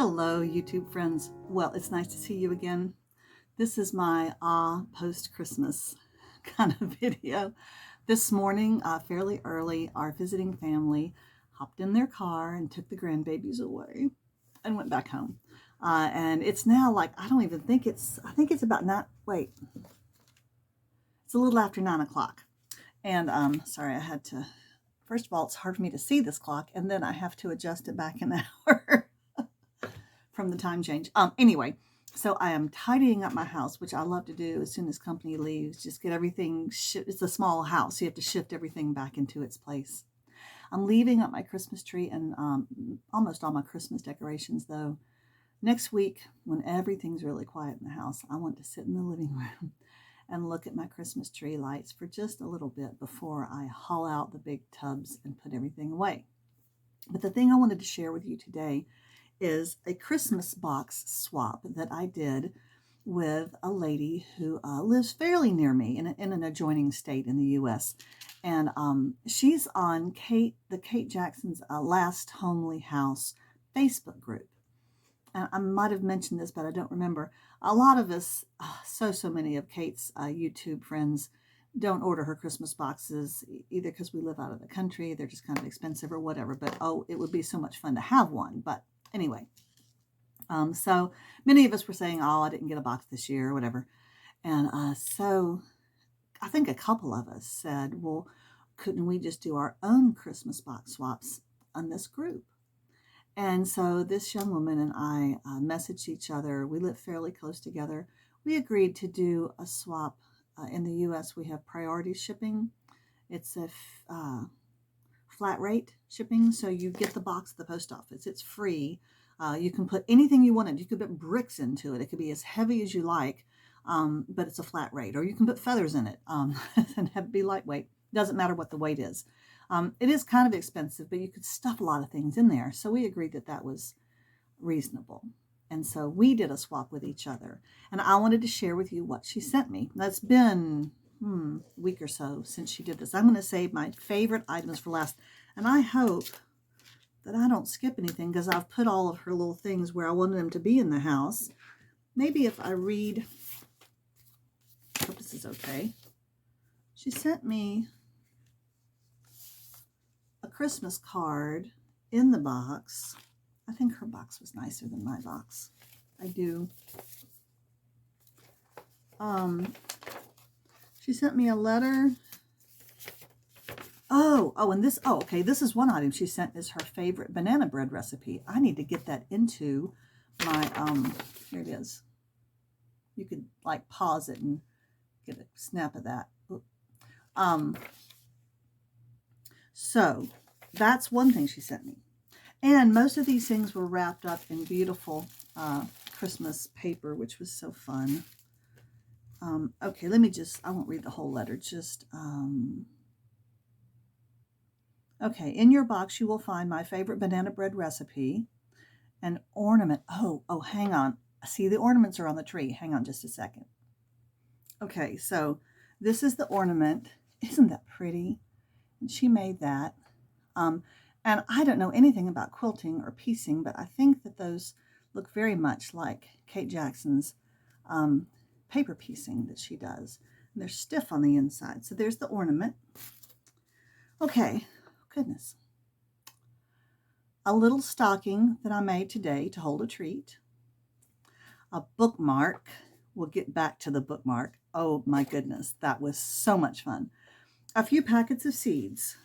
Hello, YouTube friends. Well, it's nice to see you again. This is my post-Christmas kind of video. This morning, fairly early, our visiting family hopped in their car and took the grandbabies away and went back home. And it's now like, I don't even think I think it's about it's a little after 9 o'clock. And sorry, I had to, first of all, it's hard for me to see this clock, and then I have to adjust it back an hour. From the time change. Anyway, so I am tidying up my house, which I love to do as soon as company leaves. Just get everything. It's a small house, so you have to shift everything back into its place. I'm leaving up my Christmas tree and almost all my Christmas decorations, though. Next week, when everything's really quiet in the house, I want to sit in the living room and look at my Christmas tree lights for just a little bit before I haul out the big tubs and put everything away. But the thing I wanted to share with you today is a Christmas box swap that I did with a lady who lives fairly near me in an adjoining state in the U.S. And she's on the Kate Jackson's Last Homely House Facebook group. And I might have mentioned this, but I don't remember. A lot of us, so many of Kate's YouTube friends don't order her Christmas boxes, either because we live out of the country, they're just kind of expensive or whatever, but it would be so much fun to have one. But anyway, so many of us were saying, I didn't get a box this year or whatever. And so I think a couple of us said, well, couldn't we just do our own Christmas box swaps on this group? And so this young woman and I messaged each other. We live fairly close together. We agreed to do a swap. In the U.S., we have priority shipping. It's a flat rate shipping, so you get the box at the post office. It's free. You can put anything you wanted. You could put bricks into it. It could be as heavy as you like, but it's a flat rate. Or you can put feathers in it and have it be lightweight. Doesn't matter what the weight is. It is kind of expensive, but you could stuff a lot of things in there. So we agreed that that was reasonable. And so we did a swap with each other. And I wanted to share with you what she sent me. That's been a week or so since she did this. I'm going to save my favorite items for last. And I hope that I don't skip anything because I've put all of her little things where I wanted them to be in the house. Maybe if I read, I hope this is okay. She sent me a Christmas card in the box. I think her box was nicer than my box. I do. She sent me a letter. Okay, this is one item she sent is her favorite banana bread recipe. I need to get that into my, here it is. You could like pause it and get a snap of that. So that's one thing she sent me. And most of these things were wrapped up in beautiful Christmas paper, which was so fun. Okay, I won't read the whole letter, okay, in your box you will find my favorite banana bread recipe, an ornament. Oh, hang on. See, the ornaments are on the tree. Hang on just a second. Okay, so this is the ornament. Isn't that pretty? And she made that. And I don't know anything about quilting or piecing, but I think that those look very much like Kate Jackson's paper piecing that she does. And they're stiff on the inside. So there's the ornament. Okay, goodness. A little stocking that I made today to hold a treat. A bookmark. We'll get back to the bookmark. Oh my goodness, that was so much fun. A few packets of seeds.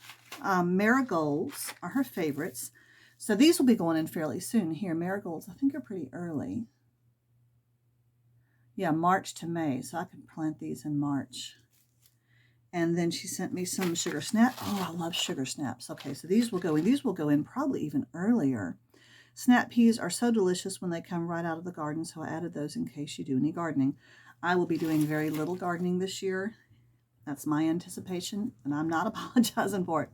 Marigolds are her favorites. So these will be going in fairly soon here. Marigolds, I think, are pretty early. Yeah, March to May. So I could plant these in March. And then she sent me some sugar snaps. Oh, I love sugar snaps. Okay, so these will go in. These will go in probably even earlier. Snap peas are so delicious when they come right out of the garden, so I added those in case you do any gardening. I will be doing very little gardening this year. That's my anticipation, and I'm not apologizing for it.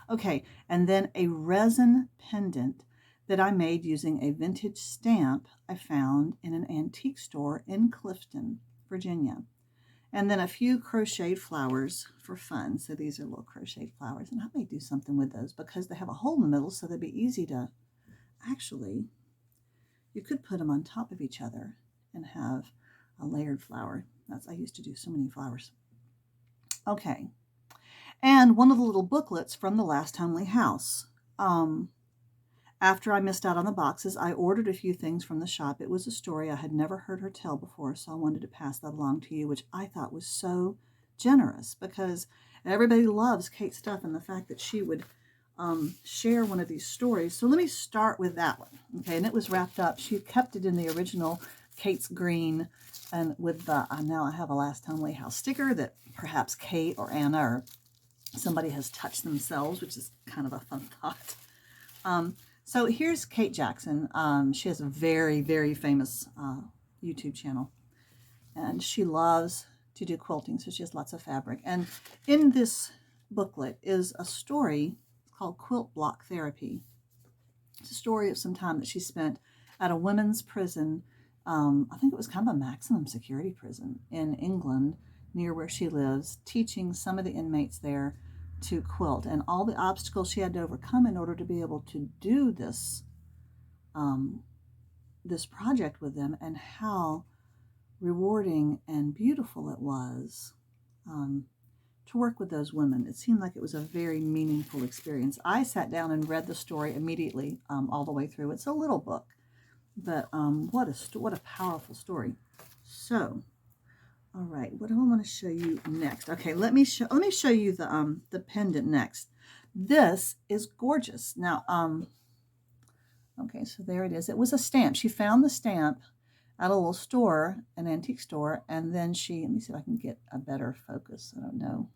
Okay, and then a resin pendant that I made using a vintage stamp I found in an antique store in Clifton, Virginia. And then a few crocheted flowers for fun. So these are little crocheted flowers, and I may do something with those because they have a hole in the middle, so they'd be easy to actually You could put them on top of each other and have a layered flower. I used to do so many flowers. Okay. And one of the little booklets from The Last Homely House. After I missed out on the boxes, I ordered a few things from the shop. It was a story I had never heard her tell before, so I wanted to pass that along to you, which I thought was so generous because everybody loves Kate's stuff and the fact that she would share one of these stories. So let me start with that one. Okay, and it was wrapped up. She kept it in the original Kate's green, and with the now I have a Last Homely House sticker that perhaps Kate or Anna or somebody has touched themselves, which is kind of a fun thought. So here's Kate Jackson. She has a very, very famous YouTube channel, and she loves to do quilting, so she has lots of fabric. And in this booklet is a story called Quilt Block Therapy. It's a story of some time that she spent at a women's prison. I think it was kind of a maximum security prison in England near where she lives, teaching some of the inmates there to quilt and all the obstacles she had to overcome in order to be able to do this this project with them, and how rewarding and beautiful it was to work with those women. It seemed like it was a very meaningful experience. I sat down and read the story immediately all the way through. It's a little book, but what a powerful story. So, all right, what do I want to show you next? Okay, let me show you the pendant next. This is gorgeous. Now, okay, so there it is. It was a stamp. She found the stamp at a little store, an antique store, and then let me see if I can get a better focus. I don't know.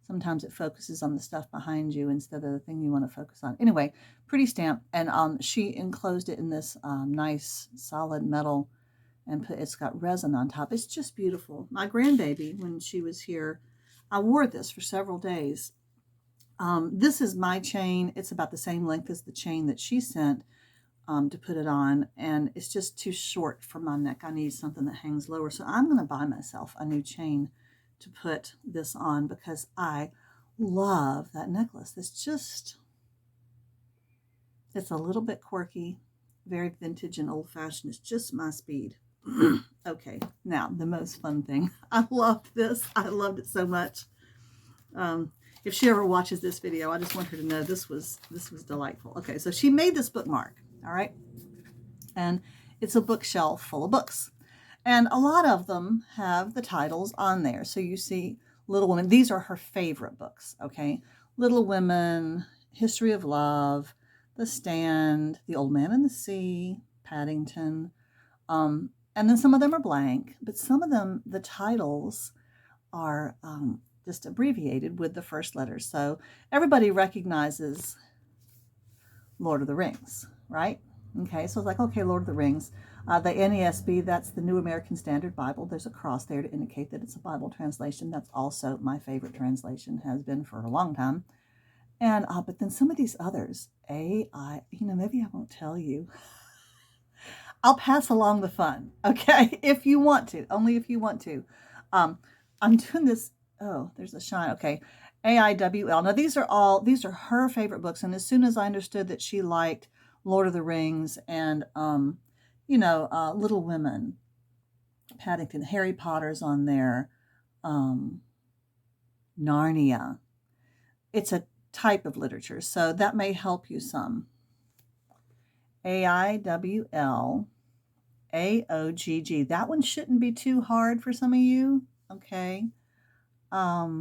Sometimes it focuses on the stuff behind you instead of the thing you want to focus on. Anyway, pretty stamp, and she enclosed it in this nice solid metal, and it's got resin on top. It's just beautiful. My grandbaby, when she was here, I wore this for several days. This is my chain. It's about the same length as the chain that she sent to put it on, and it's just too short for my neck. I need something that hangs lower, so I'm going to buy myself a new chain to put this on because I love that necklace. It's a little bit quirky, very vintage and old-fashioned. It's just my speed. Okay, now the most fun thing. I loved this. I loved it so much. If she ever watches this video, I just want her to know this was delightful. Okay, so she made this bookmark, all right? And it's a bookshelf full of books. And a lot of them have the titles on there. So you see Little Women. These are her favorite books, okay? Little Women, History of Love, The Stand, The Old Man and the Sea, Paddington. And then some of them are blank, but some of them, the titles are just abbreviated with the first letters. So everybody recognizes Lord of the Rings, right? Okay, so it's like, okay, Lord of the Rings. The NASB, that's the New American Standard Bible. There's a cross there to indicate that it's a Bible translation. That's also my favorite translation, has been for a long time. And but then some of these others, maybe I won't tell you. I'll pass along the fun, okay? If you want to, only if you want to. I'm doing this. Oh, there's a shine. Okay, AIWL. Now these are her favorite books, and as soon as I understood that she liked Lord of the Rings and Little Women, Paddington, Harry Potter's on there, Narnia. It's a type of literature, so that may help you some. AIWL. AOGG. That one shouldn't be too hard for some of you. Okay. ALP.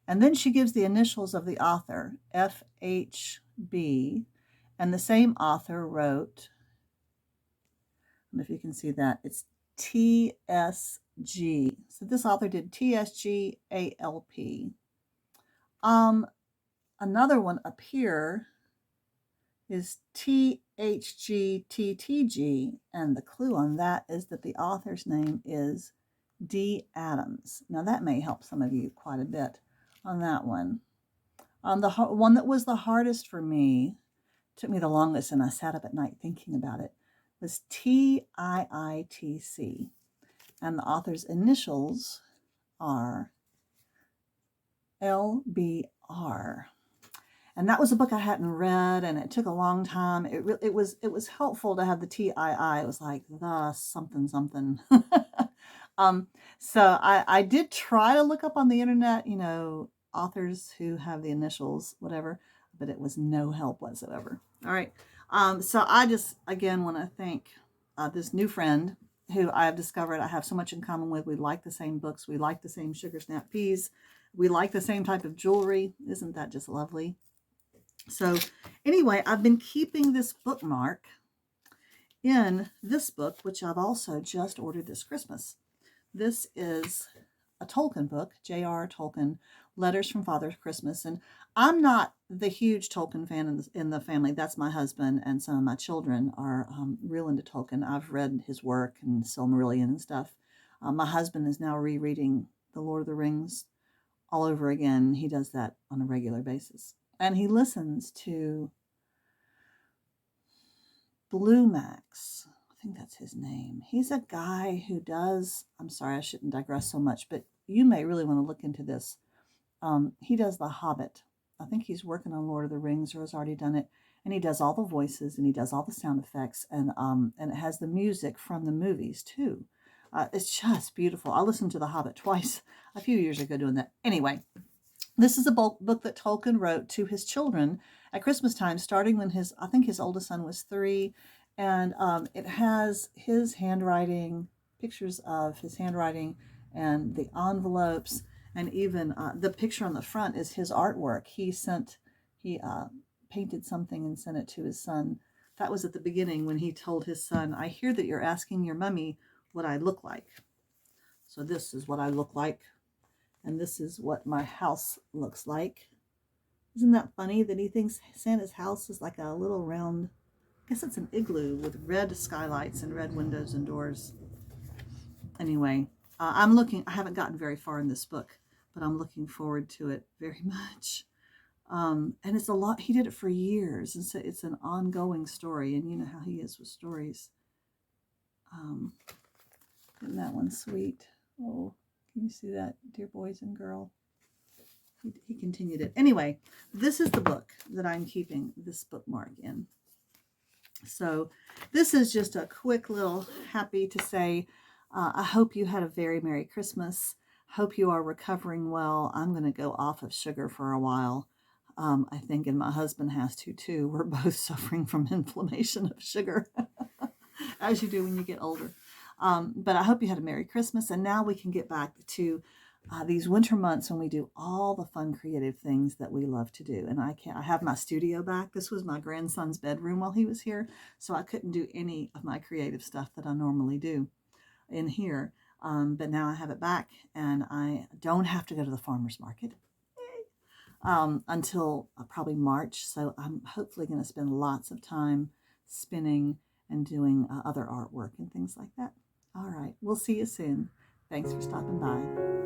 And then she gives the initials of the author, FHB. And the same author wrote, I don't know if you can see that, it's TSG. So this author did TSG ALP. Another one up here is THGTTG, and the clue on that is that the author's name is D. Adams. Now that may help some of you quite a bit on that one. The one that was the hardest for me, took me the longest, and I sat up at night thinking about it, was TIITC, and the author's initials are LBR. And that was a book I hadn't read, and it took a long time. It was helpful to have the TII. It was like the something something. um, so I did try to look up on the internet, authors who have the initials, whatever, but it was no help whatsoever. All right. So I just again want to thank this new friend who I have discovered I have so much in common with. We like the same books. We like the same sugar snap peas. We like the same type of jewelry. Isn't that just lovely? So anyway, I've been keeping this bookmark in this book, which I've also just ordered this Christmas. This is a Tolkien book, J.R. Tolkien, Letters from Father Christmas. And I'm not the huge Tolkien fan in the family. That's my husband, and some of my children are real into Tolkien. I've read his work and Silmarillion and stuff. My husband is now rereading The Lord of the Rings all over again. He does that on a regular basis. And he listens to Blue Max. I think that's his name. He's a guy who does, I'm sorry, I shouldn't digress so much, but you may really want to look into this. He does The Hobbit. I think he's working on Lord of the Rings or has already done it. And he does all the voices and he does all the sound effects, and it has the music from the movies too. It's just beautiful. I listened to The Hobbit twice a few years ago doing that. Anyway, this is a book that Tolkien wrote to his children at Christmas time, starting when I think his oldest son was 3. And it has his handwriting, pictures of his handwriting, and the envelopes, and even the picture on the front is his artwork. He painted something and sent it to his son. That was at the beginning when he told his son, "I hear that you're asking your mummy what I look like. So this is what I look like. And this is what my house looks like." Isn't that funny that he thinks Santa's house is like a little round, I guess it's an igloo with red skylights and red windows and doors. Anyway, I haven't gotten very far in this book, but I'm looking forward to it very much. And it's a lot, he did it for years, and so it's an ongoing story, and you know how he is with stories. Isn't that one sweet? Oh, can you see that, dear boys and girl? He continued it. Anyway, this is the book that I'm keeping this bookmark in. So this is just a quick little happy to say, I hope you had a very Merry Christmas. Hope you are recovering well. I'm going to go off of sugar for a while. I think, and my husband has to too. We're both suffering from inflammation of sugar, as you do when you get older. But I hope you had a Merry Christmas, and now we can get back to these winter months when we do all the fun creative things that we love to do. And I have my studio back. This was my grandson's bedroom while he was here, so I couldn't do any of my creative stuff that I normally do in here. But now I have it back, and I don't have to go to the farmer's market until probably March. So I'm hopefully going to spend lots of time spinning and doing other artwork and things like that. All right, we'll see you soon. Thanks for stopping by.